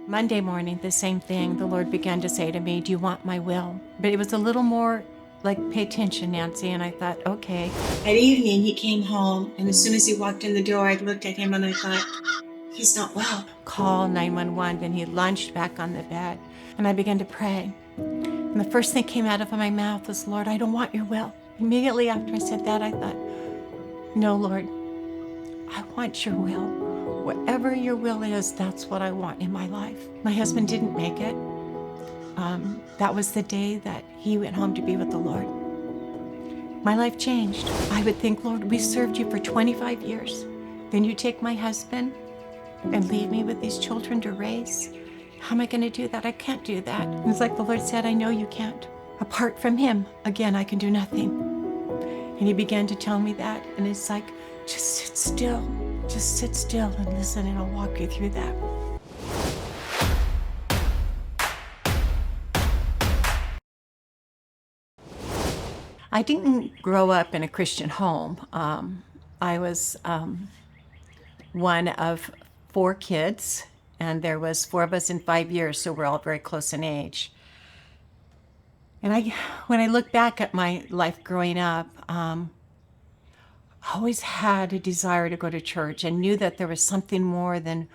Monday morning, the same thing. The Lord began to say to me, do you want my will? But it was a little more like, pay attention, Nancy. And I thought, okay. That evening, he came home, and as soon as he walked in the door, I looked at him and I thought, he's not well. Call 911. Then he lunged back on the bed, and I began to pray. And the first thing came out of my mouth was, Lord, I don't want your will. Immediately after I said that, I thought, no, Lord, I want your will. Whatever your will is, that's what I want in my life. My husband didn't make it. That was the day that he went home to be with the Lord. My life changed. I would think, Lord, we served you for 25 years. Then you take my husband and leave me with these children to raise. How am I going to do that? I can't do that. And it's like the Lord said, I know you can't. Apart from him, again, I can do nothing. And he began to tell me that. And it's like, just sit still. Just sit still and listen, and I'll walk you through that. I didn't grow up in a Christian home. I was one of 4 kids, and there was 4 of us in 5 years, so we're all very close in age. And when I look back at my life growing up, I always had a desire to go to church and knew that there was something more than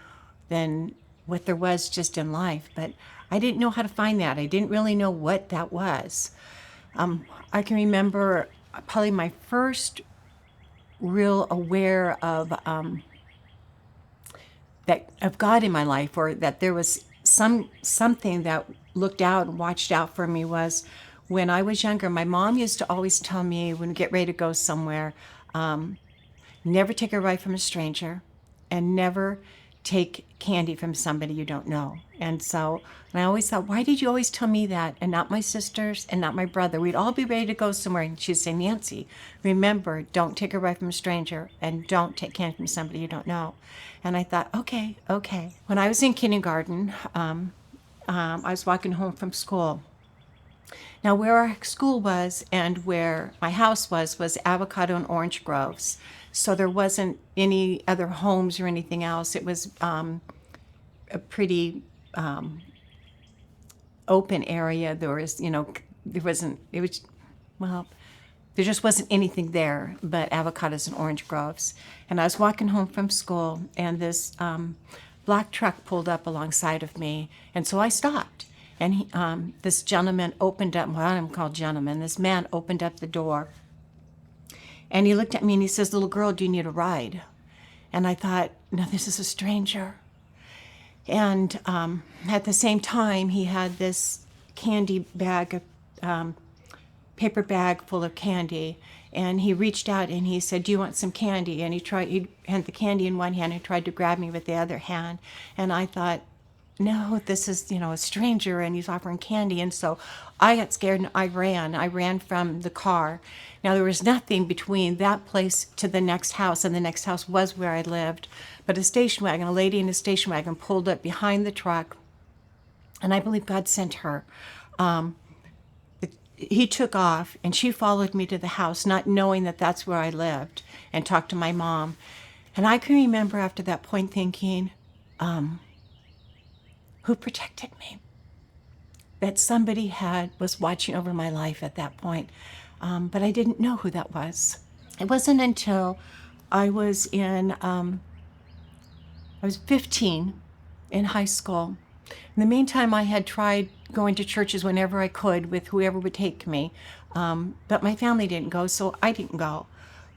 what there was just in life. But I didn't know how to find that. I didn't really know what that was. I can remember probably my first real aware of God in my life, or that there was something that looked out and watched out for me, was when I was younger. My mom used to always tell me when we get ready to go somewhere, never take a ride from a stranger, and never take candy from somebody you don't know. And I always thought, why did you always tell me that and not my sisters and not my brother? We'd all be ready to go somewhere, and she'd say, Nancy, remember, don't take a ride from a stranger and don't take candy from somebody you don't know. And I thought, okay. When I was in kindergarten, I was walking home from school. Now, where our school was and where my house was avocado and orange groves. So there wasn't any other homes or anything else. It was a pretty open area. There was, there just wasn't anything there but avocados and orange groves. And I was walking home from school, and this black truck pulled up alongside of me. And so I stopped. And this gentleman opened up, well, I'm called gentleman, this man opened up the door. And he looked at me and he says, little girl, do you need a ride? And I thought, no, this is a stranger. And at the same time, he had this candy bag, paper bag full of candy. And he reached out and he said, do you want some candy? And he had the candy in one hand and tried to grab me with the other hand. And I thought, no, this is, a stranger, and he's offering candy. And so I got scared and I ran from the car. Now, there was nothing between that place to the next house, and the next house was where I lived. But a lady in a station wagon pulled up behind the truck, and I believe God sent her. He took off, and she followed me to the house, not knowing that that's where I lived, and talked to my mom. And I can remember after that point thinking, who protected me? That somebody was watching over my life at that point. But I didn't know who that was. It wasn't until I was 15 in high school. In the meantime, I had tried going to churches whenever I could with whoever would take me. But my family didn't go, so I didn't go.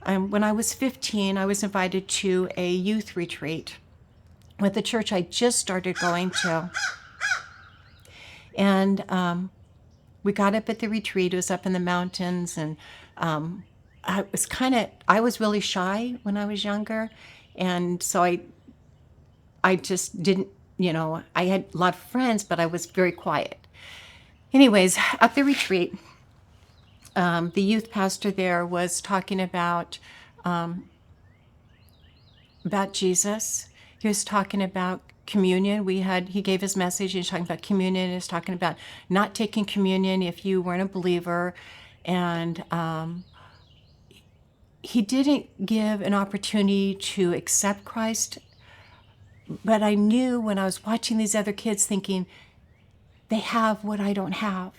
When I was 15, I was invited to a youth retreat with the church I just started going to. And we got up at the retreat. It was up in the mountains, and I was really shy when I was younger, and so I just didn't, I had a lot of friends, but I was very quiet. Anyways, at the retreat, the youth pastor there was talking about Jesus. He was talking about communion. He gave his message, and he was talking about communion. He was talking about not taking communion if you weren't a believer. And he didn't give an opportunity to accept Christ But I knew when I was watching these other kids thinking, they have what I don't have.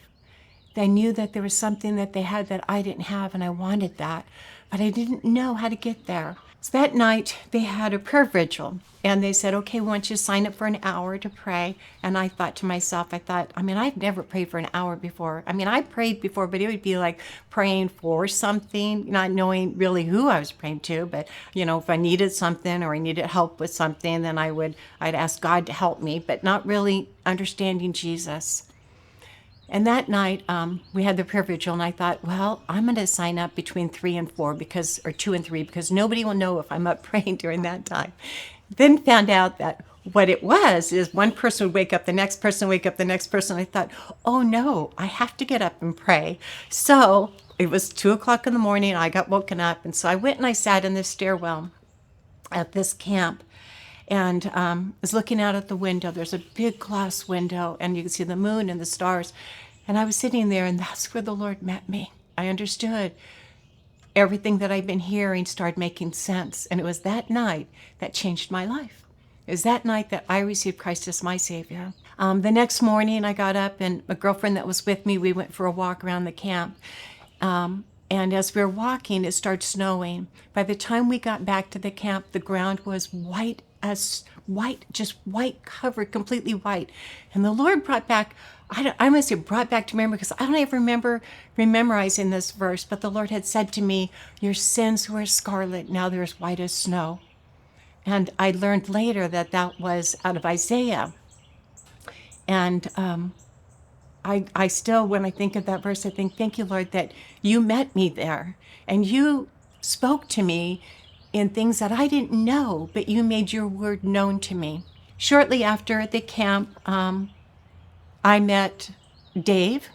I knew that there was something that they had that I didn't have, and I wanted that, but I didn't know how to get there. So that night, they had a prayer vigil, and they said, okay, we want you to sign up for an hour to pray. And I thought to myself, I've never prayed for an hour before. I prayed before, but it would be like praying for something, not knowing really who I was praying to. But, if I needed something or I needed help with something, then I'd ask God to help me, but not really understanding Jesus. And that night, we had the prayer vigil, and I thought, well, I'm going to sign up between 3 and 4 or 2 and 3, because nobody will know if I'm up praying during that time. Then found out that what it was is one person would wake up, the next person would wake up, the next person. I thought, oh no, I have to get up and pray. So it was 2 o'clock in the morning. I got woken up, and so I went and I sat in the stairwell at this camp. And was looking out at the window. There's a big glass window, and you can see the moon and the stars. And I was sitting there, and that's where the Lord met me. I understood everything that I'd been hearing started making sense. And it was that night that changed my life. It was that night that I received Christ as my Savior. The next morning, I got up, and a girlfriend that was with me, we went for a walk around the camp. And as we were walking, it started snowing. By the time we got back to the camp, the ground was white, just white, covered, completely white. And the Lord brought back, I must say brought back to memory, because I don't even remember memorizing this verse, but the Lord had said to me, your sins were scarlet, now they're as white as snow. And I learned later that that was out of Isaiah. And I still, when I think of that verse, I think, thank you, Lord, that you met me there, and you spoke to me in things that I didn't know, but you made your word known to me. Shortly after at the camp, I met Dave,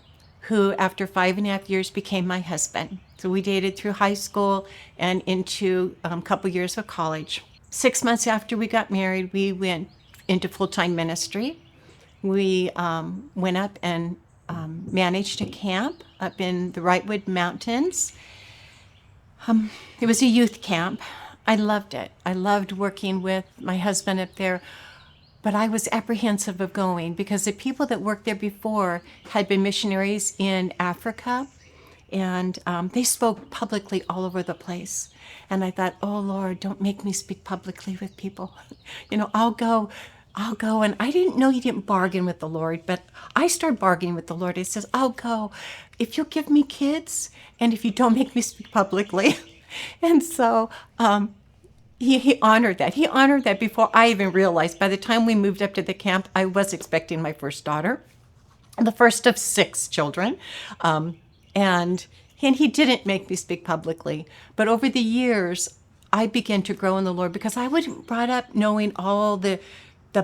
who after 5.5 years became my husband. So we dated through high school and into a couple years of college. 6 months after we got married, we went into full-time ministry. We went up and managed a camp up in the WIDOWHOOD Mountains. It was a youth camp. I loved it. I loved working with my husband up there, but I was apprehensive of going because the people that worked there before had been missionaries in Africa, and they spoke publicly all over the place. And I thought, oh Lord, don't make me speak publicly with people. I'll go. And I didn't know you didn't bargain with the Lord, but I started bargaining with the Lord. He says, I'll go if you'll give me kids and if you don't make me speak publicly. And so he honored that. He honored that before I even realized. By the time we moved up to the camp, I was expecting my first daughter, the first of 6 children. And he didn't make me speak publicly. But over the years, I began to grow in the Lord because I wasn't brought up knowing all the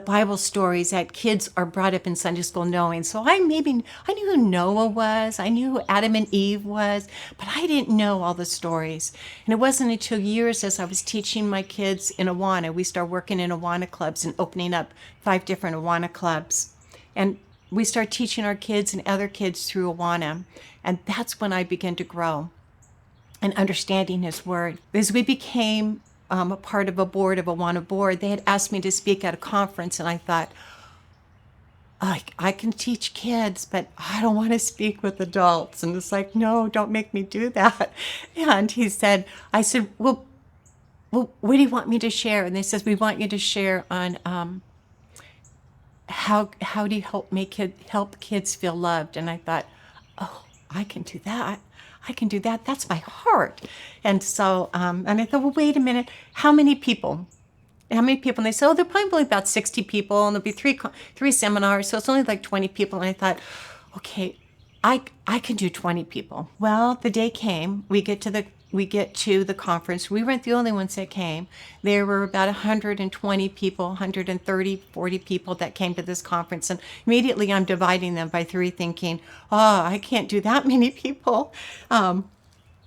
Bible stories that kids are brought up in Sunday school knowing. So I knew who Noah was, I knew who Adam and Eve was, but I didn't know all the stories. And it wasn't until years as I was teaching my kids in Awana, we started working in Awana clubs and opening up 5 different Awana clubs. And we started teaching our kids and other kids through Awana. And that's when I began to grow and understanding his word. As we became a part of a board of Awana board, they had asked me to speak at a conference, and I thought, I can teach kids, but I don't want to speak with adults. And it's like, no, don't make me do that. And I said, well, what do you want me to share? And they said, we want you to share on how do you help kids feel loved? And I thought, oh, I can do that. That's my heart. And so, and I thought, well, wait a minute. How many people? And they said, oh, there'll probably be about 60 people, and there'll be three seminars. So it's only like 20 people. And I thought, okay, I can do 20 people. Well, the day came. We get to the conference. We weren't the only ones that came. There were about 120 people, 130, 40 people that came to this conference. And immediately I'm dividing them by 3 thinking, oh, I can't do that many people.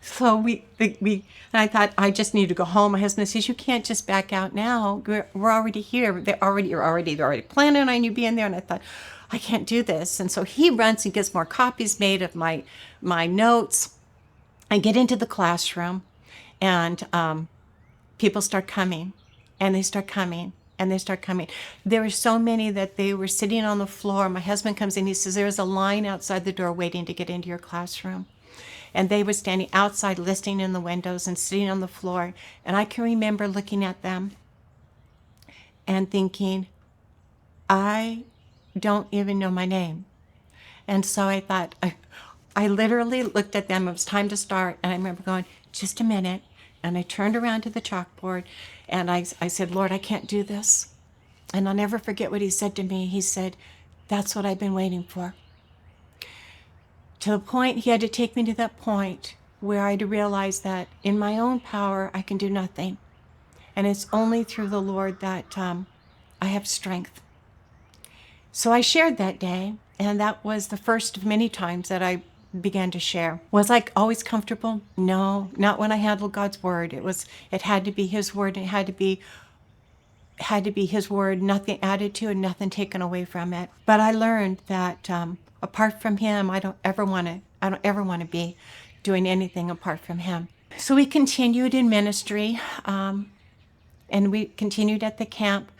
So and I thought, I just need to go home. My husband says, you can't just back out now. We're already here. They're already planning on you being there. And I thought, I can't do this. And so he runs and gets more copies made of my notes. I get into the classroom, and people start coming, and they start coming, and they start coming. There were so many that they were sitting on the floor. My husband comes in, he says, there's a line outside the door waiting to get into your classroom. And they were standing outside listening in the windows and sitting on the floor. And I can remember looking at them and thinking, I don't even know my name. And so I thought, I literally looked at them. It was time to start. And I remember going, just a minute. And I turned around to the chalkboard and I said, Lord, I can't do this. And I'll never forget what he said to me. He said, that's what I've been waiting for. To the point, he had to take me to that point where I had to realize that in my own power, I can do nothing. And it's only through the Lord that I have strength. So I shared that day, and that was the first of many times that I began to share. Was I always comfortable? No, not when I handled God's word. It had to be his word, and it had to be his word, nothing added to and nothing taken away from it. But I learned that apart from him, I don't ever want to be doing anything apart from him. So we continued in ministry, and we continued at the camp.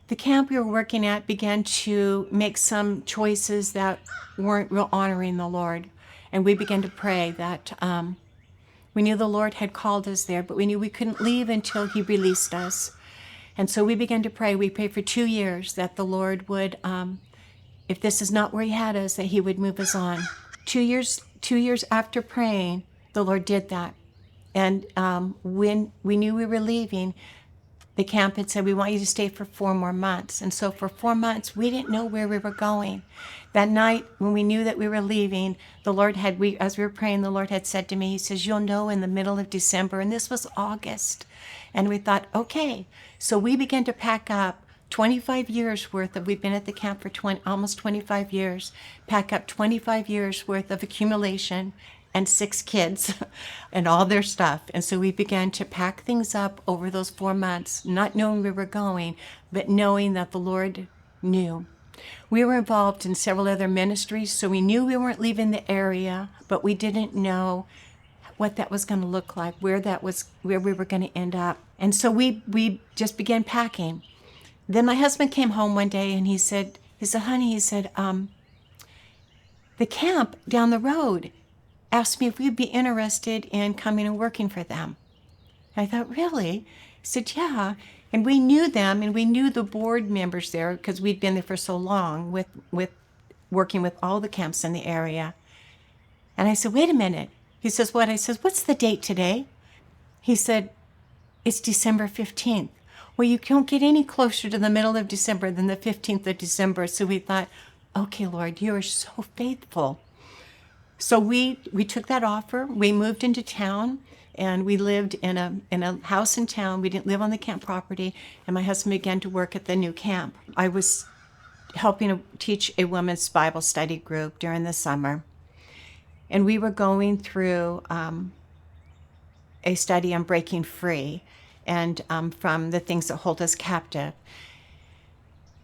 The camp we were working at began to make some choices that weren't real honoring the Lord. And we began to pray that we knew the Lord had called us there, but we knew we couldn't leave until he released us. And so we began to pray. We prayed for 2 years that the Lord would, if this is not where he had us, that he would move us on. 2 years after praying, the Lord did that. And when we knew we were leaving, the camp had said, we want you to stay for 4 more months. And so for 4 months, we didn't know where we were going. That night, when we knew that we were leaving, the Lord as we were praying, the Lord had said to me, he says, you'll know in the middle of December. And this was August. And we thought, okay. So we began to pack up 25 years worth of, we've been at the camp for almost 25 years, pack up 25 years worth of accumulation and 6 kids and all their stuff. And so we began to pack things up over those 4 months, not knowing where we were going, but knowing that the Lord knew. We were involved in several other ministries, so we knew we weren't leaving the area, but we didn't know what that was going to look like, where we were going to end up. And so we just began packing. Then my husband came home one day and he said, honey, the camp down the road asked me if we'd be interested in coming and working for them. I thought, really? He said, yeah. And we knew them, and we knew the board members there because we'd been there for so long with working with all the camps in the area. And I said, wait a minute. He says, what? I says, what's the date today? He said, it's December 15th. Well, you don't get any closer to the middle of December than the 15th of December. So we thought, okay, Lord, you are so faithful. So we took that offer. We moved into town, and we lived in a house in town. We didn't live on the camp property, and my husband began to work at the new camp. I was helping to teach a women's Bible study group during the summer, and we were going through a study on breaking free and from the things that hold us captive.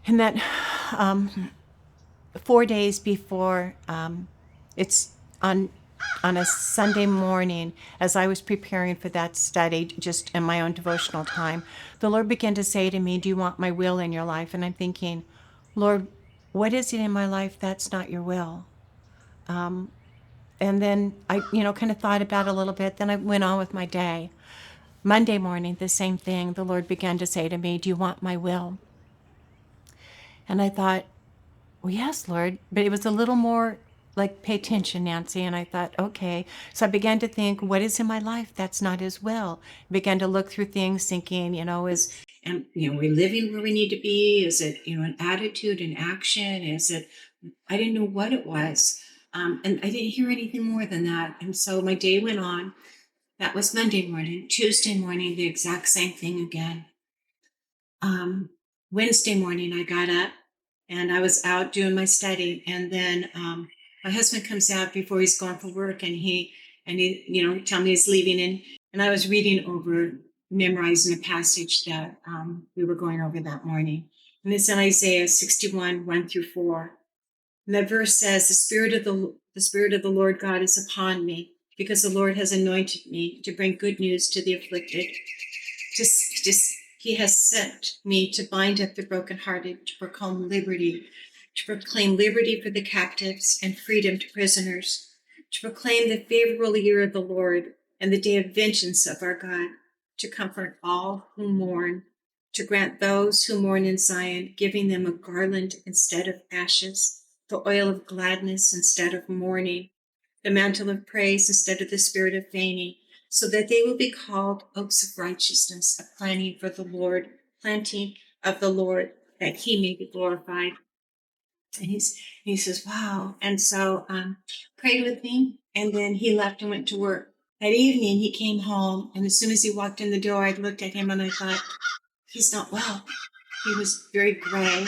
And that 4 days before it's on a Sunday morning, as I was preparing for that study, just in my own devotional time, the Lord began to say to me, do you want my will in your life? And I'm thinking, Lord, what is it in my life that's not your will? And then I, kind of thought about it a little bit. Then I went on with my day. Monday morning, the same thing. The Lord began to say to me, do you want my will? And I thought, well, yes, Lord. But it was a little more like, pay attention, Nancy. And I thought, okay. So I began to think, what is in my life that's not his will? I began to look through things thinking, we living where we need to be? Is it, an attitude, an action? Is it, I didn't know what it was. And I didn't hear anything more than that. And so my day went on. That was Monday morning. Tuesday morning, the exact same thing again. Wednesday morning, I got up and I was out doing my study. And then my husband comes out before he's gone for work, and he tell me he's leaving. And I was memorizing a passage that we were going over that morning. And it's in Isaiah 61, 1-4. And that verse says, the Spirit of the Lord God is upon me, because the Lord has anointed me to bring good news to the afflicted, to He has sent me to bind up the brokenhearted, to proclaim liberty for the captives and freedom to prisoners, to proclaim the favorable year of the Lord and the day of vengeance of our God, to comfort all who mourn, to grant those who mourn in Zion, giving them a garland instead of ashes, the oil of gladness instead of mourning, the mantle of praise instead of the spirit of fainting, so that they will be called oaks of righteousness, a planting of the Lord, that he may be glorified. And he says, wow. And so prayed with me, and then he left and went to work. That evening he came home, and as soon as he walked in the door, I looked at him and I thought, he's not well. He was very gray.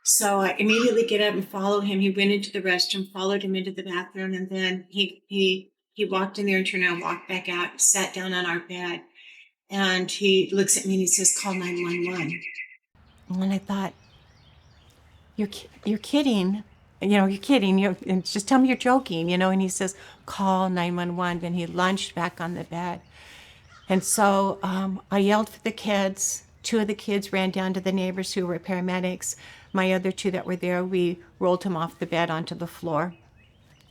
So I immediately get up and follow him. He went into the restroom, followed him into the bathroom, and then he walked in there and turned around, walked back out, sat down on our bed, and he looks at me and he says, "Call 911." And I thought, you're kidding. You're kidding. And just tell me you're joking, And he says, call 911. Then he lunged back on the bed. And so I yelled for the kids. 2 of the kids ran down to the neighbors who were paramedics. My other 2 that were there, we rolled him off the bed onto the floor.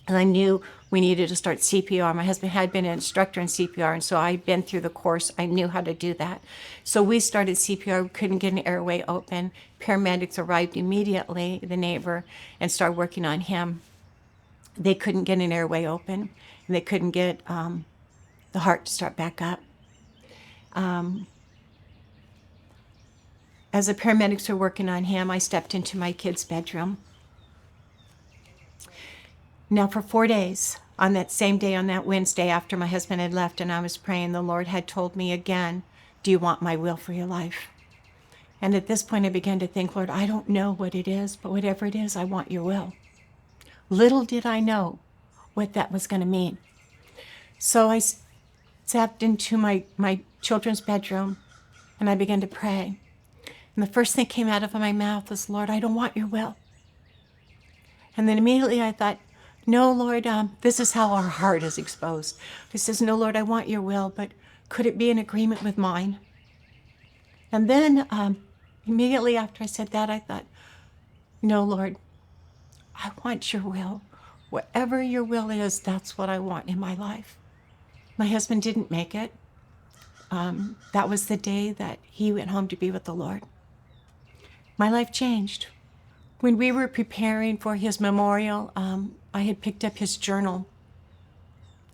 And I knew we needed to start CPR. My husband had been an instructor in CPR, and so I'd been through the course. I knew how to do that. So we started CPR. We couldn't get an airway open. Paramedics arrived immediately, the neighbor, and started working on him. They couldn't get an airway open, and they couldn't get the heart to start back up. As the paramedics were working on him, I stepped into my kid's bedroom. Now, for 4 days, on that same day, on that Wednesday after my husband had left and I was praying, the Lord had told me again, do you want my will for your life? And at this point, I began to think, Lord, I don't know what it is, but whatever it is, I want your will. Little did I know what that was going to mean. So I stepped into my children's bedroom and I began to pray. And the first thing came out of my mouth was, Lord, I don't want your will. And then immediately I thought, no, Lord, this is how our heart is exposed. He says, no, Lord, I want your will, but could it be in agreement with mine? And then immediately after I said that, I thought, no, Lord, I want your will. Whatever your will is, that's what I want in my life. My husband didn't make it. That was the day that he went home to be with the Lord. My life changed. When we were preparing for his memorial, I had picked up his journal.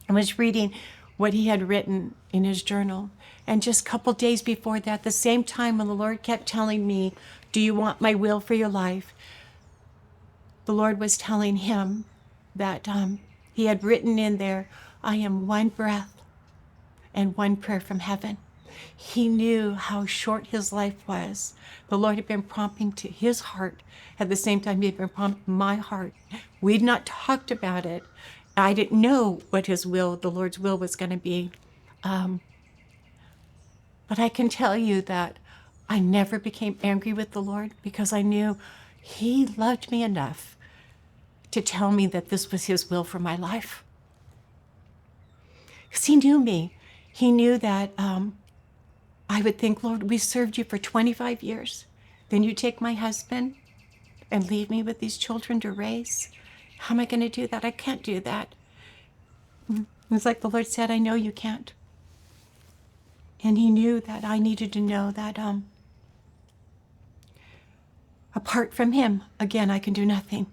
I was reading what he had written in his journal. And just a couple days before that, the same time when the Lord kept telling me, do you want my will for your life? The Lord was telling him that he had written in there, I am one breath and one prayer from heaven. He knew how short his life was. The Lord had been prompting to his heart. At the same time, he had been prompting my heart. We'd not talked about it. I didn't know what his will, the Lord's will, was going to be. But I can tell you that I never became angry with the Lord because I knew he loved me enough to tell me that this was his will for my life. Because he knew me. He knew that I would think, Lord, we served you for 25 years. Then you take my husband and leave me with these children to raise. How am I going to do that? I can't do that. It's like the Lord said, I know you can't. And he knew that I needed to know that apart from him, again, I can do nothing.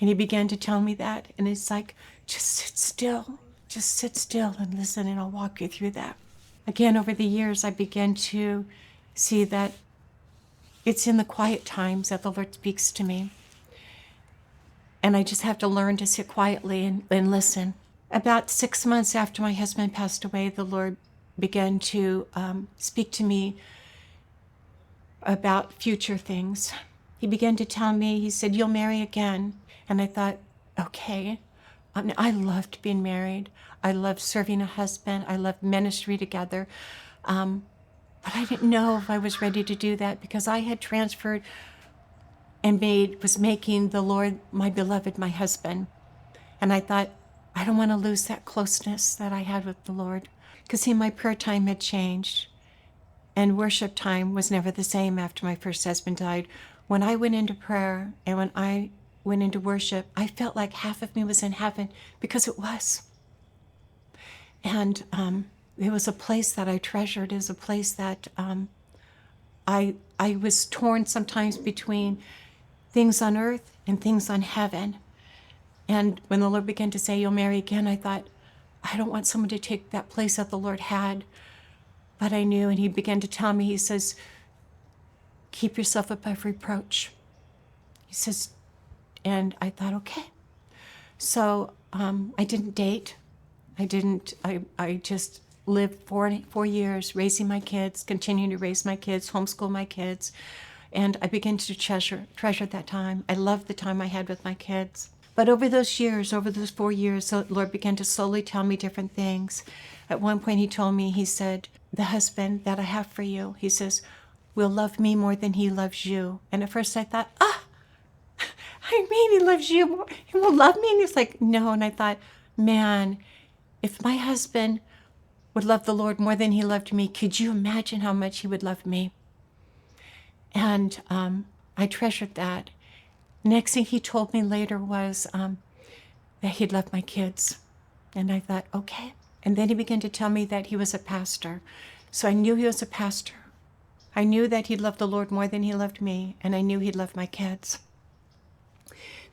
And he began to tell me that. And it's like, just sit still. Just sit still and listen, and I'll walk you through that. Again, over the years, I began to see that it's in the quiet times that the Lord speaks to me. And I just have to learn to sit quietly and listen. About 6 months after my husband passed away, the Lord began to speak to me about future things. He began to tell me, he said, you'll marry again. And I thought, okay. I loved being married. I loved serving a husband. I loved ministry together. But I didn't know if I was ready to do that because I had transferred and was making the Lord my beloved, my husband. And I thought, I don't want to lose that closeness that I had with the Lord. Because see, my prayer time had changed. And worship time was never the same after my first husband died. When I went into prayer and when I went into worship, I felt like half of me was in heaven, because it was. And it was a place that I treasured. It was a place that I was torn sometimes between things on earth and things on heaven. And when the Lord began to say, you'll marry again, I thought, I don't want someone to take that place that the Lord had. But I knew, and he began to tell me, he says, keep yourself above reproach. He says, and I thought, okay. So I didn't date. I just lived 4 years raising my kids, continuing to raise my kids, homeschool my kids. And I began to treasure that time. I loved the time I had with my kids. But over those years, over those 4 years, the Lord began to slowly tell me different things. At one point he told me, he said, the husband that I have for you, he says, will love me more than he loves you. And at first I thought, I mean, he loves you more. He will love me. And he's like, no. And I thought, man, if my husband would love the Lord more than he loved me, could you imagine how much he would love me? And I treasured that. Next thing he told me later was that he'd love my kids. And I thought, okay. And then he began to tell me that he was a pastor. So I knew he was a pastor. I knew that he'd love the Lord more than he loved me, and I knew he'd love my kids.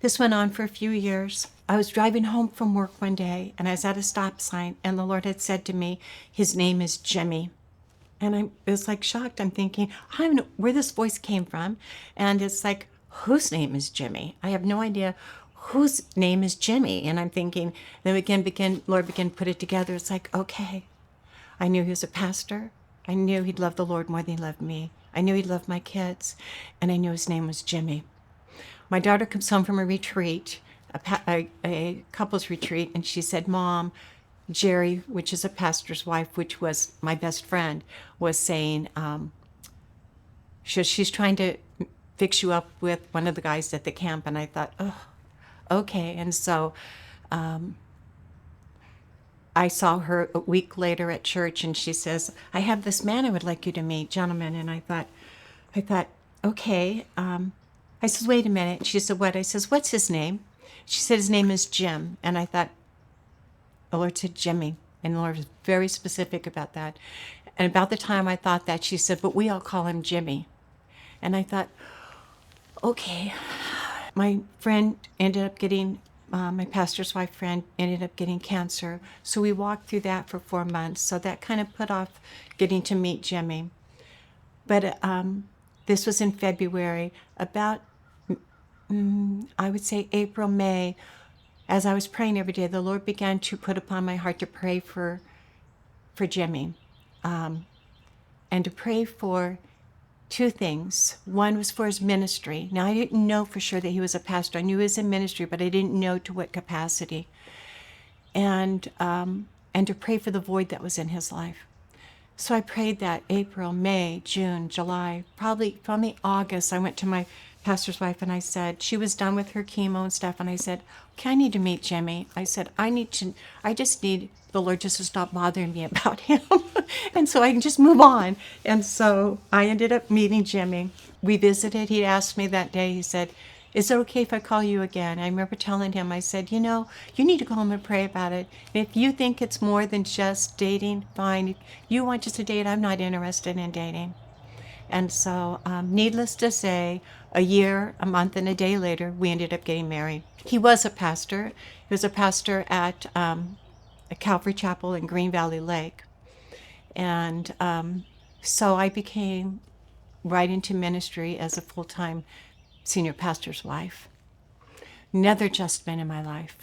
This went on for a few years. I was driving home from work one day, and I was at a stop sign, and the Lord had said to me, his name is Jimmy. And I was like shocked. I'm thinking, I don't know where this voice came from. And it's like, whose name is Jimmy? I have no idea whose name is Jimmy. And I'm thinking, then Lord began to put it together. It's like, okay. I knew he was a pastor. I knew he'd love the Lord more than he loved me. I knew he'd love my kids. And I knew his name was Jimmy. My daughter comes home from a retreat, a couples retreat, and she said, Mom, Jerry, which is a pastor's wife, which was my best friend, was saying, she's trying to fix you up with one of the guys at the camp. And I thought, oh, okay. And so I saw her a week later at church, and she says, I have this man I would like you to meet, gentlemen. And I thought, okay. I said, wait a minute. She said, what? I says, what's his name? She said, his name is Jim. And I thought, the Lord said Jimmy. And the Lord was very specific about that. And about the time I thought that, she said, but we all call him Jimmy. And I thought, okay. My friend ended up getting, my pastor's wife friend ended up getting cancer. So we walked through that for 4 months. So that kind of put off getting to meet Jimmy. But this was in February. About, I would say April, May, as I was praying every day, the Lord began to put upon my heart to pray for Jimmy, and to pray for two things. One was for his ministry. Now, I didn't know for sure that he was a pastor. I knew he was in ministry, but I didn't know to what capacity. And to pray for the void that was in his life. So I prayed that April, May, June, July, probably August. I went to my pastor's wife and I said, she was done with her chemo and stuff. And I said, okay, I need to meet Jimmy. I said, I just need the Lord just to stop bothering me about him. And so I can just move on. And so I ended up meeting Jimmy. We visited. He asked me that day, he said, is it okay if I call you again? I remember telling him, I said, you need to go home and pray about it. If you think it's more than just dating, fine. If you want just to date, I'm not interested in dating. And so, needless to say, a year, a month, and a day later, we ended up getting married. He was a pastor. He was a pastor at a Calvary Chapel in Green Valley Lake. And so I became right into ministry as a full-time senior pastor's wife. Another adjustment in my life.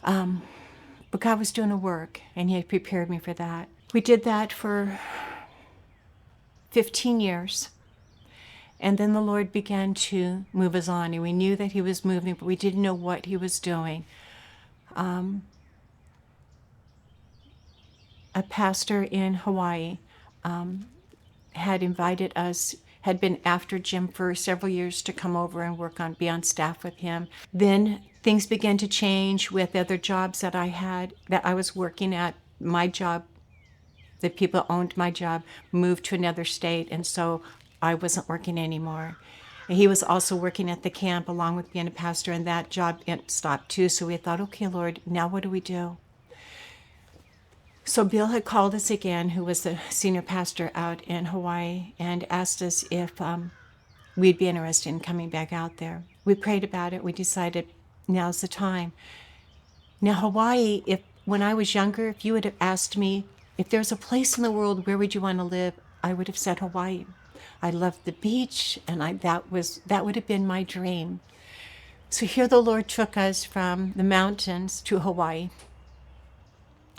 But God was doing a work, and he had prepared me for that. We did that for 15 years. And then the Lord began to move us on, and we knew that he was moving, but we didn't know what he was doing. A pastor in Hawaii had invited us, had been after Jim for several years to come over and be on staff with him. Then things began to change with other jobs that I was working at. My job the people who owned my job moved to another state, and so I wasn't working anymore. And he was also working at the camp along with being a pastor, and that job stopped too. So we thought, okay, Lord, now what do we do? So Bill had called us again, who was the senior pastor out in Hawaii, and asked us if we'd be interested in coming back out there. We prayed about it. We decided now's the time. Now, Hawaii, when I was younger, if you would have asked me if there's a place in the world where would you want to live, I would have said Hawaii. I loved the beach, and that would have been my dream. So here the Lord took us from the mountains to Hawaii.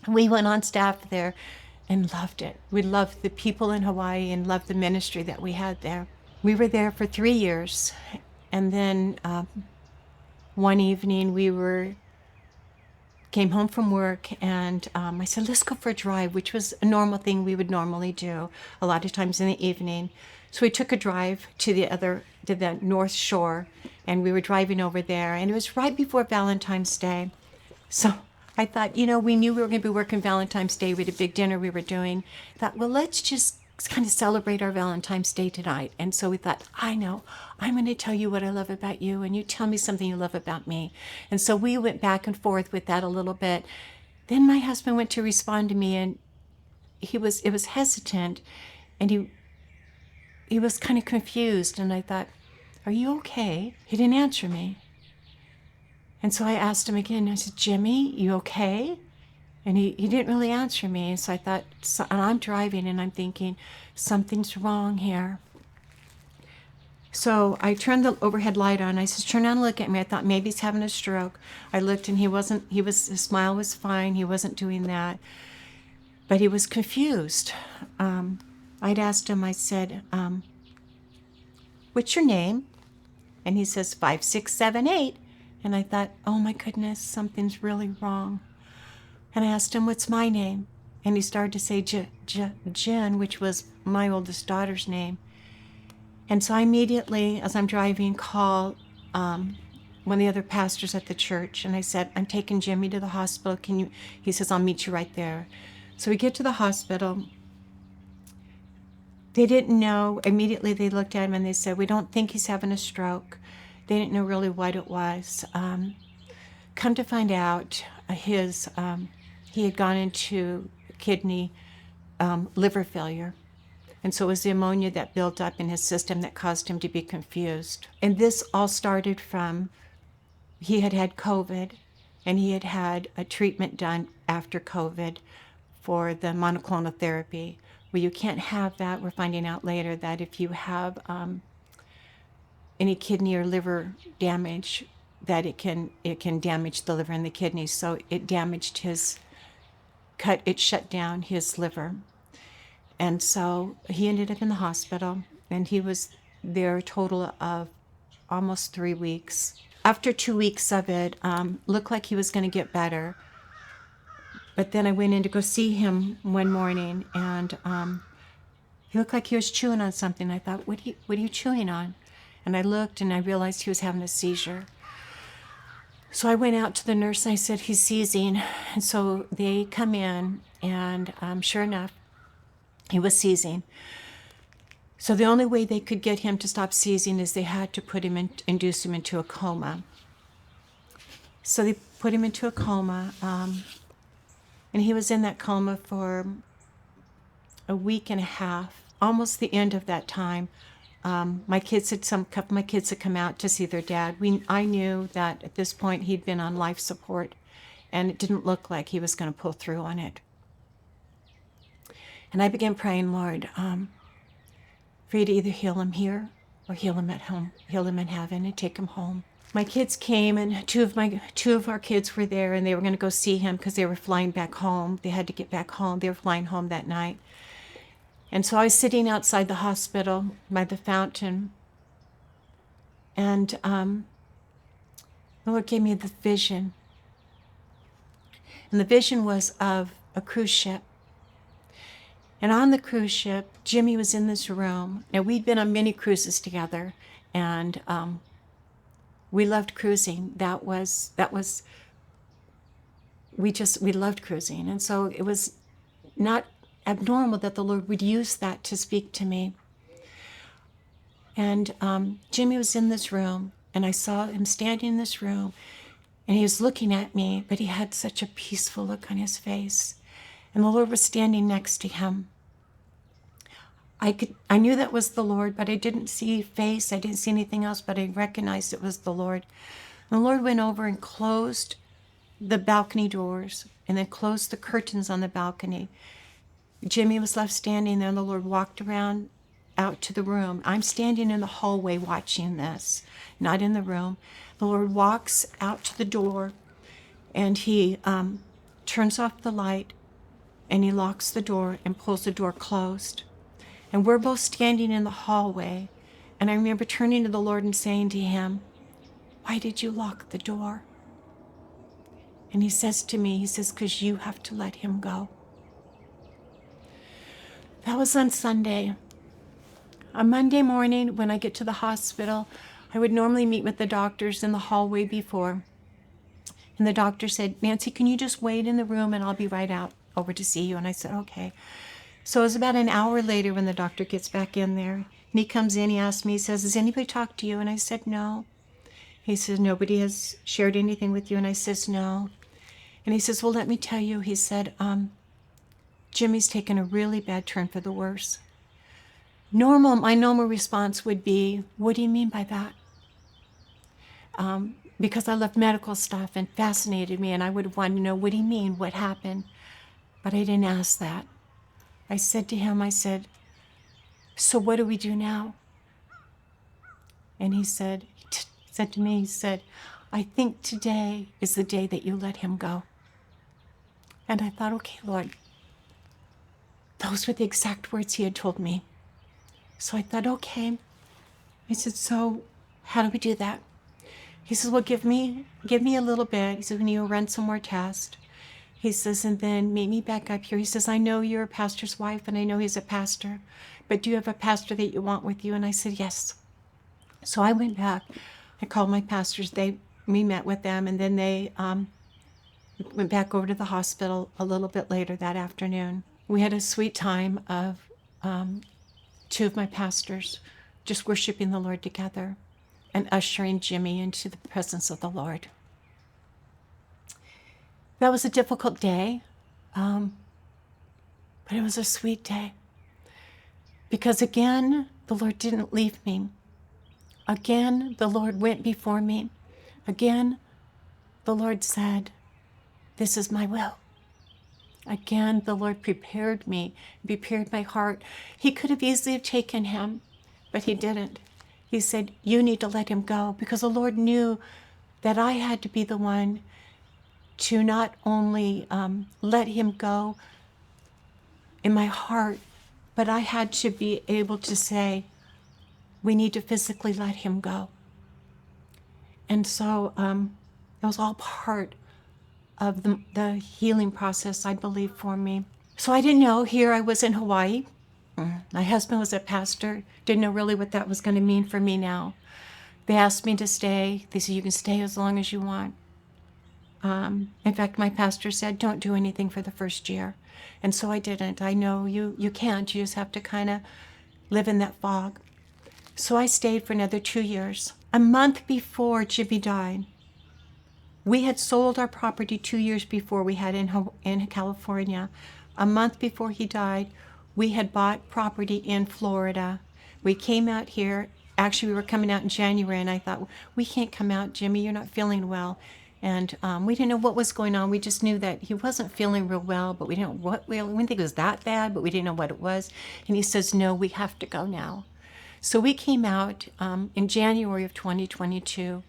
We went on staff there and loved it. We loved the people in Hawaii and loved the ministry that we had there. We were there for 3 years, and then one evening came home from work, and I said, let's go for a drive, which was a normal thing we would normally do a lot of times in the evening. So we took a drive to the North Shore, and we were driving over there, and it was right before Valentine's Day. So I thought, we knew we were going to be working Valentine's Day. We had a big dinner we were doing. Thought, well, let's just kind of celebrate our Valentine's Day tonight. And so we thought, I know, I'm going to tell you what I love about you, and you tell me something you love about me. And so we went back and forth with that a little bit. Then my husband went to respond to me, and it was hesitant, and he was kind of confused. And I thought, are you okay? He didn't answer me. And so I asked him again. I said, Jimmy, you okay? And he didn't really answer me. And so I thought, and I'm driving, and I'm thinking, something's wrong here. So I turned the overhead light on. I said, turn around and look at me. I thought maybe he's having a stroke. I looked, and his smile was fine. He wasn't doing that. But he was confused. I'd asked him, I said, what's your name? And he says, 5678. And I thought, oh my goodness, something's really wrong. And I asked him, what's my name? And he started to say Jen, which was my oldest daughter's name. And so I immediately, as I'm driving, call one of the other pastors at the church. And I said, I'm taking Jimmy to the hospital. He says, I'll meet you right there. So we get to the hospital. They didn't know. Immediately they looked at him and they said, we don't think he's having a stroke. They didn't know really what it was. Come to find out, he had gone into kidney liver failure. And so it was the ammonia that built up in his system that caused him to be confused. And this all started from, he had had COVID, and he had had a treatment done after COVID for the monoclonal therapy. Well, you can't have that. We're finding out later that if you have any kidney or liver damage, that it can damage the liver and the kidneys. So it damaged it shut down his liver. And so he ended up in the hospital, and he was there a total of almost 3 weeks. After 2 weeks of it, looked like he was going to get better. But then I went in to go see him one morning, and he looked like he was chewing on something. I thought, what are you chewing on? And I looked, and I realized he was having a seizure. So I went out to the nurse, and I said, he's seizing. And so they come in, and sure enough, he was seizing. So the only way they could get him to stop seizing is they had to induce him into a coma. So they put him into a coma, and he was in that coma for a week and a half. Almost the end of that time, couple of my kids had come out to see their dad. I knew that at this point he'd been on life support, and it didn't look like he was going to pull through on it. And I began praying, Lord, for you to either heal him here or heal him at home, heal him in heaven, and take him home. My kids came, and two of our kids were there, and they were going to go see him because they were flying back home. They had to get back home. They were flying home that night. And so I was sitting outside the hospital by the fountain, and the Lord gave me the vision. And the vision was of a cruise ship. And on the cruise ship, Jimmy was in this room. Now, we'd been on many cruises together, and we loved cruising. We loved cruising. And so it was not abnormal that the Lord would use that to speak to me. And Jimmy was in this room, and I saw him standing in this room, and he was looking at me, but he had such a peaceful look on his face. And the Lord was standing next to him. I knew that was the Lord, but I didn't see face. I didn't see anything else, but I recognized it was the Lord. And the Lord went over and closed the balcony doors and then closed the curtains on the balcony. Jimmy was left standing there, and the Lord walked around out to the room. I'm standing in the hallway watching this, not in the room. The Lord walks out to the door, and he turns off the light, and he locks the door and pulls the door closed. And we're both standing in the hallway, and I remember turning to the Lord and saying to him, "Why did you lock the door?" And he says to me, he says, "Because you have to let him go." That was on Sunday. On Monday morning, when I get to the hospital, I would normally meet with the doctors in the hallway before. And the doctor said, "Nancy, can you just wait in the room and I'll be right out over to see you?" And I said, "Okay." So it was about an hour later when the doctor gets back in there. And he comes in, he asks me, he says, "Has anybody talked to you?" And I said, "No." He says, "Nobody has shared anything with you?" And I says, "No." And he says, "Well, let me tell you," he said, "Jimmy's taken a really bad turn for the worse." My normal response would be, "What do you mean by that?" Because I love medical stuff and fascinated me, and I would want to know, what do you mean? What happened? But I didn't ask that. I said to him, I said, "So what do we do now?" And he said to me, he said, "I think today is the day that you let him go." And I thought, okay, Lord, those were the exact words he had told me. So I thought, okay. I said, "So how do we do that?" He says, "Well, give me a little bit." He said, "We need to run some more tests." He says, "And then meet me back up here." He says, "I know you're a pastor's wife, and I know he's a pastor, but do you have a pastor that you want with you?" And I said, "Yes." So I went back. I called my pastors. We met with them, and then they went back over to the hospital a little bit later that afternoon. We had a sweet time of two of my pastors just worshiping the Lord together and ushering Jimmy into the presence of the Lord. That was a difficult day, but it was a sweet day. Because again, the Lord didn't leave me. Again, the Lord went before me. Again, the Lord said, "This is my will." Again, the Lord prepared me, prepared my heart. He could have easily have taken him, but he didn't. He said, "You need to let him go," because the Lord knew that I had to be the one to not only let him go in my heart, but I had to be able to say, we need to physically let him go. And so it was all part of the healing process, I believe, for me. So I didn't know. Here I was in Hawaii. My husband was a pastor. Didn't know really what that was going to mean for me now. They asked me to stay. They said, "You can stay as long as you want." In fact, my pastor said, "Don't do anything for the first year." And so I didn't. I know you can't. You just have to kind of live in that fog. So I stayed for another 2 years. A month before Jimmy died, we had sold our property 2 years before we had in California. A month before he died, we had bought property in Florida. We came out here. Actually, we were coming out in January, and I thought, "We can't come out, Jimmy. You're not feeling well." And we didn't know what was going on. We just knew that he wasn't feeling real well, but we didn't know we didn't think it was that bad, but we didn't know what it was. And he says, "No, we have to go now." So we came out in January of 2022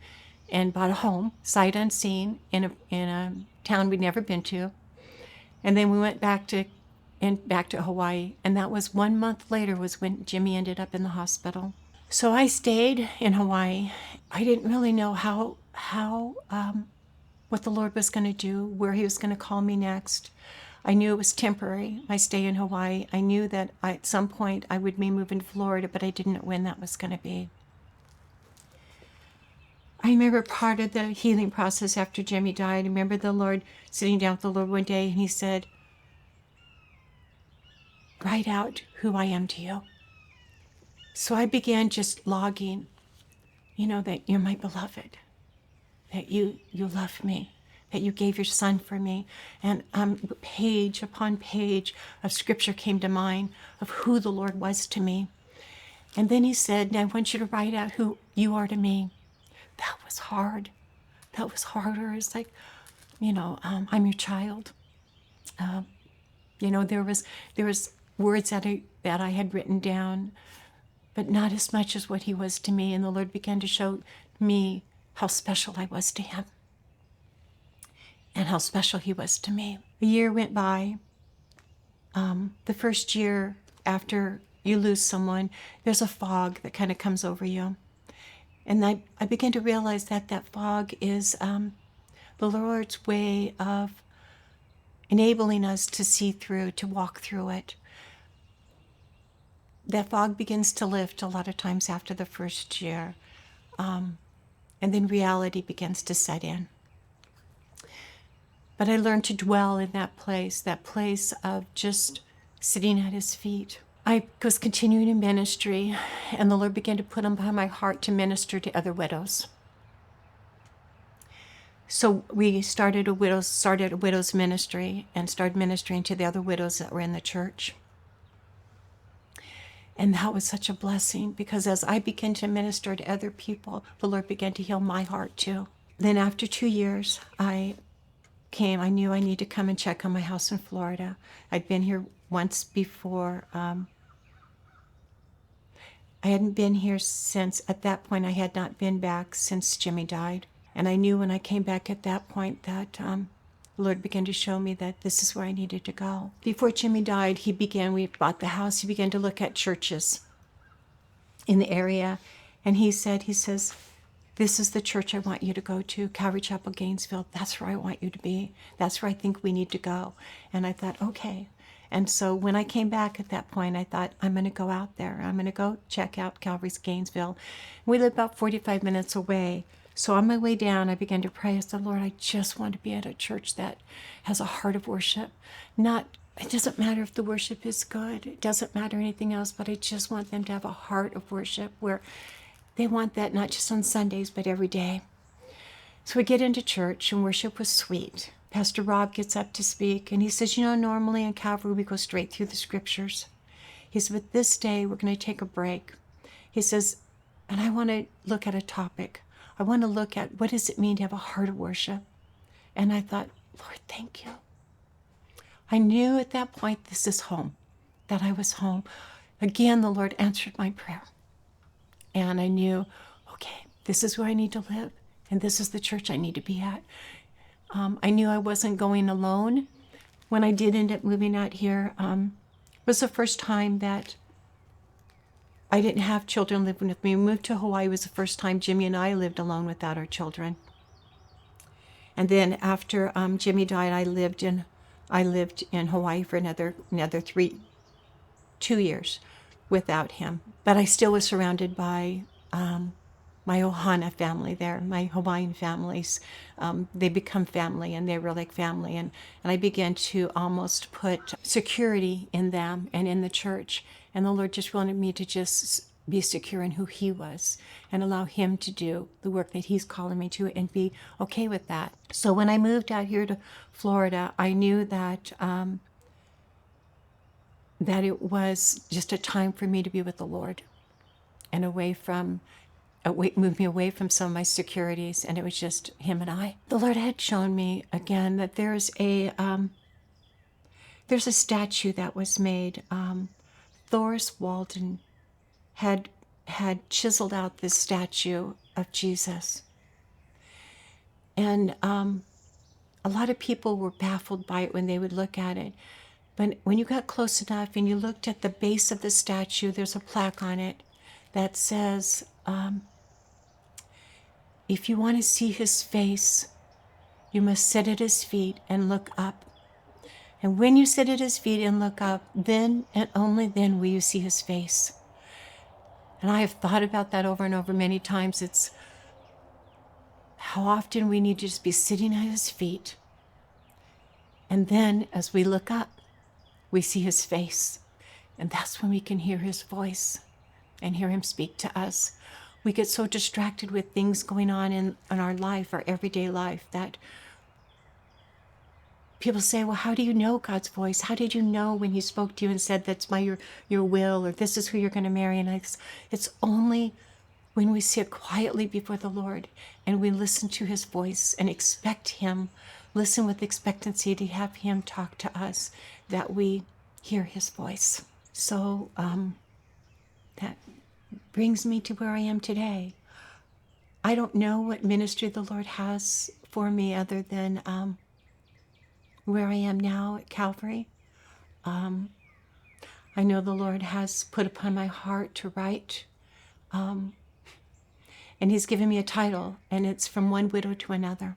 and bought a home, sight unseen, in a town we'd never been to. And then we went back to Hawaii, and that was 1 month later was when Jimmy ended up in the hospital. So I stayed in Hawaii. I didn't really know how what the Lord was going to do, where he was going to call me next. I knew it was temporary, my stay in Hawaii. I knew that at some point I would be moving to Florida, but I didn't know when that was going to be. I remember part of the healing process after Jimmy died. I remember the Lord sitting down with the Lord one day, and he said, write out who I am to you. So I began just logging, that you're my beloved, that you love me, that you gave your son for me. And page upon page of scripture came to mind of who the Lord was to me. And then he said, I want you to write out who you are to me. That was hard. That was harder. It's like, I'm your child. There was words that I had written down, but not as much as what he was to me. And the Lord began to show me how special I was to him and how special he was to me. A year went by. The first year after you lose someone, there's a fog that kind of comes over you. And I began to realize that fog is the Lord's way of enabling us to see through, to walk through it. That fog begins to lift a lot of times after the first year. And then reality begins to set in. But I learned to dwell in that place of just sitting at his feet. I was continuing in ministry, and the Lord began to put upon my heart to minister to other widows. So we started a widow's ministry and started ministering to the other widows that were in the church. And that was such a blessing, because as I began to minister to other people, the Lord began to heal my heart too. Then after 2 years, I knew I needed to come and check on my house in Florida. I'd been here once before. I hadn't been here since, at that point, I had not been back since Jimmy died. And I knew when I came back at that point that the Lord began to show me that this is where I needed to go. Before Jimmy died, we bought the house, he began to look at churches in the area. And he says, this is the church I want you to go to, Calvary Chapel, Gainesville. That's where I want you to be. That's where I think we need to go. And I thought, okay. And so when I came back at that point, I thought, I'm going to go out there. I'm going to go check out Calvary's Gainesville. We live about 45 minutes away. So on my way down, I began to pray. I said, Lord, I just want to be at a church that has a heart of worship. It doesn't matter if the worship is good. It doesn't matter anything else, but I just want them to have a heart of worship where they want that not just on Sundays, but every day. So we get into church, and worship was sweet. Pastor Rob gets up to speak, and he says, normally in Calvary we go straight through the scriptures. He said, but this day we're going to take a break. He says, and I want to look at a topic. I want to look at what does it mean to have a heart of worship. And I thought, Lord, thank you. I knew at that point, this is home, that I was home. Again, the Lord answered my prayer. And I knew, okay, this is where I need to live, and this is the church I need to be at. I knew I wasn't going alone. When I did end up moving out here, it was the first time that I didn't have children living with me. We moved to Hawaii. It was the first time Jimmy and I lived alone without our children. And then after Jimmy died, I lived in Hawaii for another 2 years without him. But I still was surrounded by my Ohana family there, my Hawaiian families. They become family, and they were like family. And I began to almost put security in them and in the church. And the Lord just wanted me to just be secure in who he was and allow him to do the work that he's calling me to and be okay with that. So when I moved out here to Florida, I knew that that it was just a time for me to be with the Lord and move me away from some of my securities, and it was just him and I. The Lord had shown me again that there's a statue that was made. Thoris Walden had chiseled out this statue of Jesus. And a lot of people were baffled by it when they would look at it. But when you got close enough and you looked at the base of the statue, there's a plaque on it that says, if you want to see his face, you must sit at his feet and look up. And when you sit at his feet and look up, then and only then will you see his face. And I have thought about that over and over many times. It's how often we need to just be sitting at his feet. And then as we look up, we see his face. And that's when we can hear his voice and hear him speak to us. We get so distracted with things going on in our life, our everyday life, that people say, well, how do you know God's voice? How did you know when he spoke to you and said, that's your will, or this is who you're going to marry? And it's only when we sit quietly before the Lord and we listen to his voice and expect him, listen with expectancy to have him talk to us, that we hear his voice. So that brings me to where I am today. I don't know what ministry the Lord has for me other than where I am now at Calvary. I know the Lord has put upon my heart to write, and he's given me a title, and it's From One Widow to Another.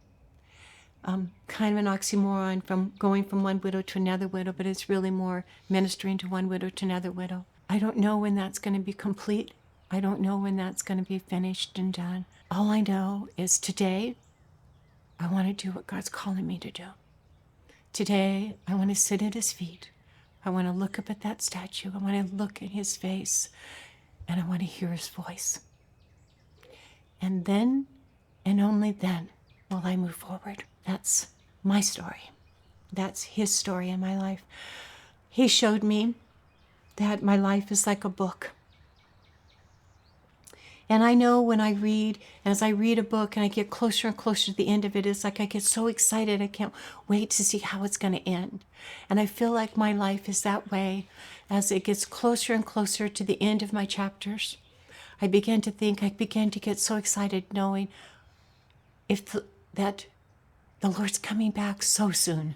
Kind of an oxymoron, from going from one widow to another widow, but it's really more ministering to one widow to another widow. I don't know when that's going to be complete. I don't know when that's going to be finished and done. All I know is today, I want to do what God's calling me to do. Today, I want to sit at his feet. I want to look up at that statue. I want to look at his face, and I want to hear his voice. And then, and only then, will I move forward. That's my story. That's his story in my life. He showed me that my life is like a book. And I know when I read, and as I read a book and I get closer and closer to the end of it, it's like I get so excited. I can't wait to see how it's going to end. And I feel like my life is that way as it gets closer and closer to the end of my chapters. I begin to get so excited knowing that the Lord's coming back so soon.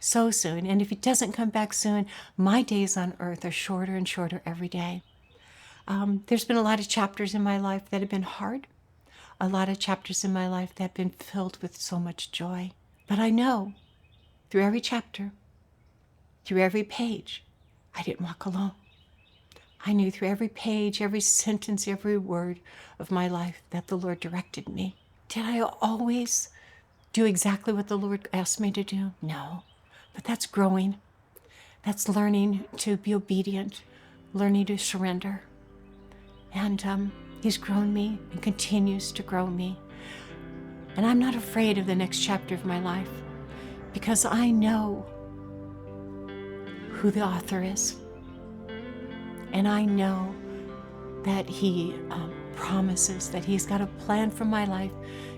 So soon. And if he doesn't come back soon, my days on earth are shorter and shorter every day. There's been a lot of chapters in my life that have been hard. A lot of chapters in my life that have been filled with so much joy. But I know through every chapter, through every page, I didn't walk alone. I knew through every page, every sentence, every word of my life that the Lord directed me. Did I always do exactly what the Lord asked me to do? No. But that's growing. That's learning to be obedient, learning to surrender. And he's grown me and continues to grow me. And I'm not afraid of the next chapter of my life because I know who the author is. And I know that he promises that he's got a plan for my life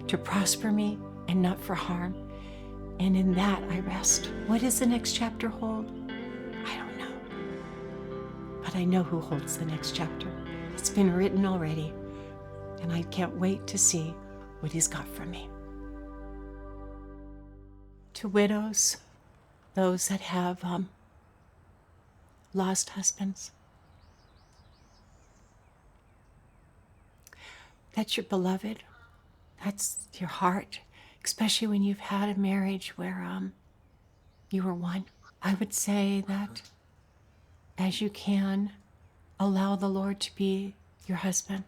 to prosper me and not for harm. And in that I rest. What does the next chapter hold? I don't know. But I know who holds the next chapter. It's been written already, and I can't wait to see what he's got for me. To widows, those that have lost husbands, that's your beloved. That's your heart, especially when you've had a marriage where you were one. I would say that as you can, allow the Lord to be your husband.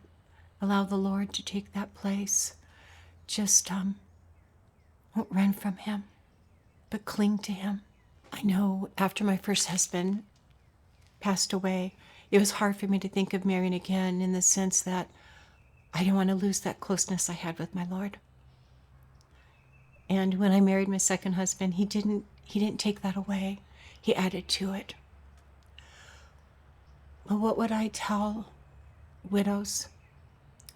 Allow the Lord to take that place. Just don't run from him, but cling to him. I know after my first husband passed away, it was hard for me to think of marrying again in the sense that I didn't want to lose that closeness I had with my Lord. And when I married my second husband, he didn't take that away. He added to it. Well, what would I tell widows,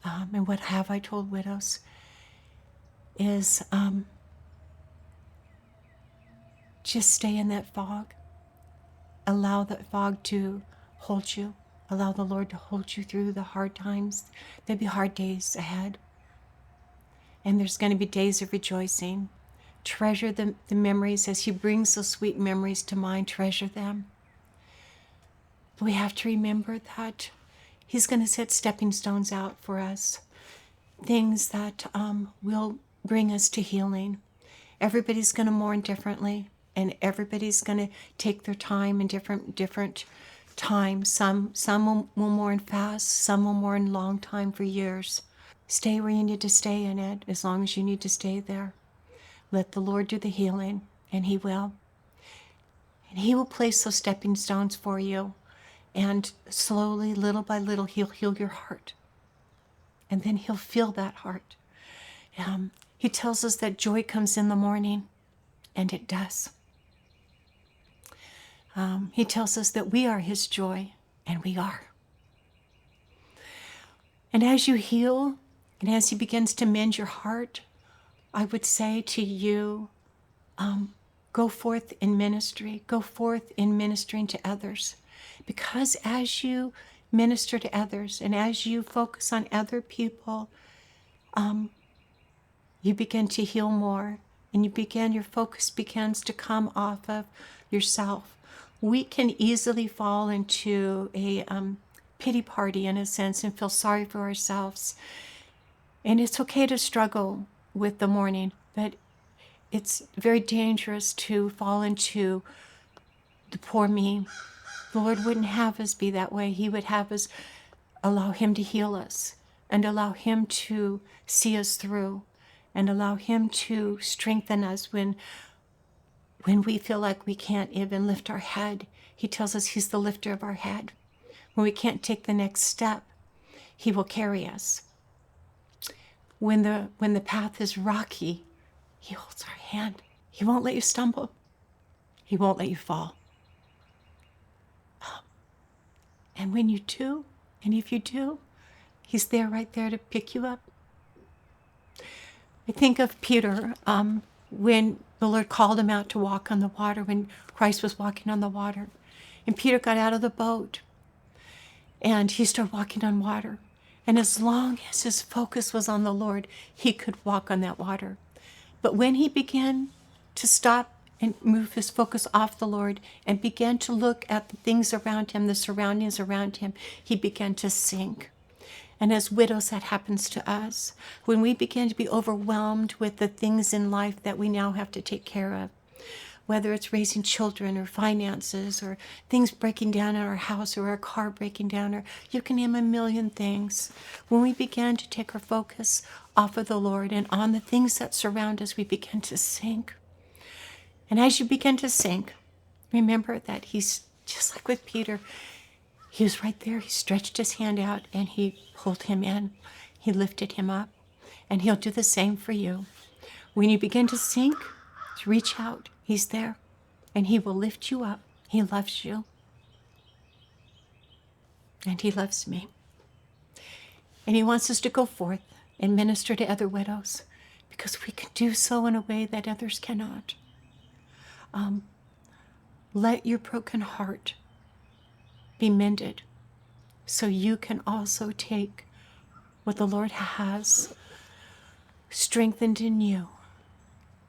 and what have I told widows, is just stay in that fog. Allow that fog to hold you. Allow the Lord to hold you through the hard times. There'll be hard days ahead. And there's going to be days of rejoicing. Treasure the memories as he brings those sweet memories to mind. Treasure them. We have to remember that he's going to set stepping stones out for us, things that will bring us to healing. Everybody's going to mourn differently, and everybody's going to take their time in different times. Some will mourn fast, some will mourn long time for years. Stay where you need to stay in it, as long as you need to stay there. Let the Lord do the healing, and he will. And he will place those stepping stones for you. And slowly, little by little, he'll heal your heart. And then he'll fill that heart. He tells us that joy comes in the morning, and it does. He tells us that we are his joy, and we are. And as you heal, and as he begins to mend your heart, I would say to you, go forth in ministry. Go forth in ministering to others. Because as you minister to others and as you focus on other people, you begin to heal more, and your focus begins to come off of yourself. We can easily fall into a pity party, in a sense, and feel sorry for ourselves. And it's okay to struggle with the morning, but it's very dangerous to fall into the poor me. The Lord wouldn't have us be that way. He would have us allow him to heal us and allow him to see us through and allow him to strengthen us when we feel like we can't even lift our head. He tells us he's the lifter of our head. When we can't take the next step, he will carry us. When the path is rocky, he holds our hand. He won't let you stumble. He won't let you fall. And when you do, and if you do, he's there, right there to pick you up. I think of Peter when the Lord called him out to walk on the water, when Christ was walking on the water. And Peter got out of the boat and he started walking on water. And as long as his focus was on the Lord, he could walk on that water. But when he began to stop and move his focus off the Lord and began to look at the things around him, the surroundings around him, he began to sink. And as widows, that happens to us. When we begin to be overwhelmed with the things in life that we now have to take care of, whether it's raising children or finances or things breaking down in our house or our car breaking down, or you can name a million things. When we begin to take our focus off of the Lord and on the things that surround us, we begin to sink. And as you begin to sink, remember that he's just like with Peter. He was right there. He stretched his hand out and he pulled him in. He lifted him up. And he'll do the same for you. When you begin to sink, reach out. He's there. And he will lift you up. He loves you. And he loves me. And he wants us to go forth and minister to other widows, because we can do so in a way that others cannot. Let your broken heart be mended so you can also take what the Lord has strengthened in you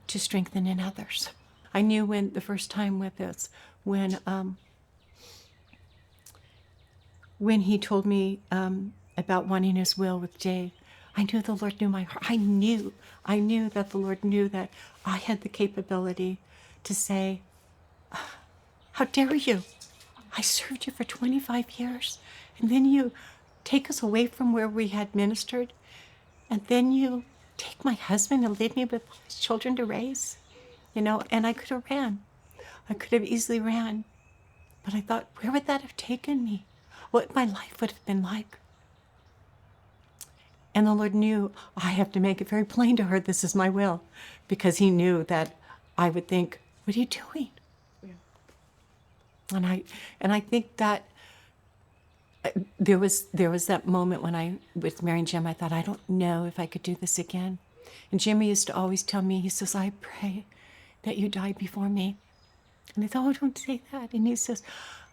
to strengthen in others. I knew when the first time with this, when he told me about wanting his will with Dave, I knew the Lord knew my heart. I knew that the Lord knew that I had the capability to say, how dare you? I served you for 25 years, and then you take us away from where we had ministered, and then you take my husband and leave me with his children to raise, and I could have ran. I could have easily ran, but I thought, where would that have taken me? What my life would have been like. And the Lord knew I have to make it very plain to her, this is my will, because he knew that I would think, what are you doing? Yeah. And I think that there was that moment when I was marrying Jim, I thought, I don't know if I could do this again. And Jimmy used to always tell me, he says, I pray that you die before me. And I thought, oh, don't say that. And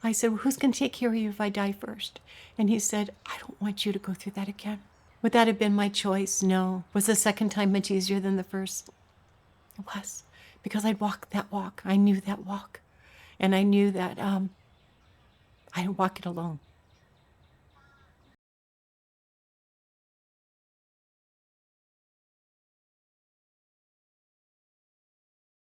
I said, well, who's going to take care of you if I die first? And he said, I don't want you to go through that again. Would that have been my choice? No. Was the second time much easier than the first? It was. Because I'd walked that walk. I knew that walk. And I knew that I didn't walk it alone.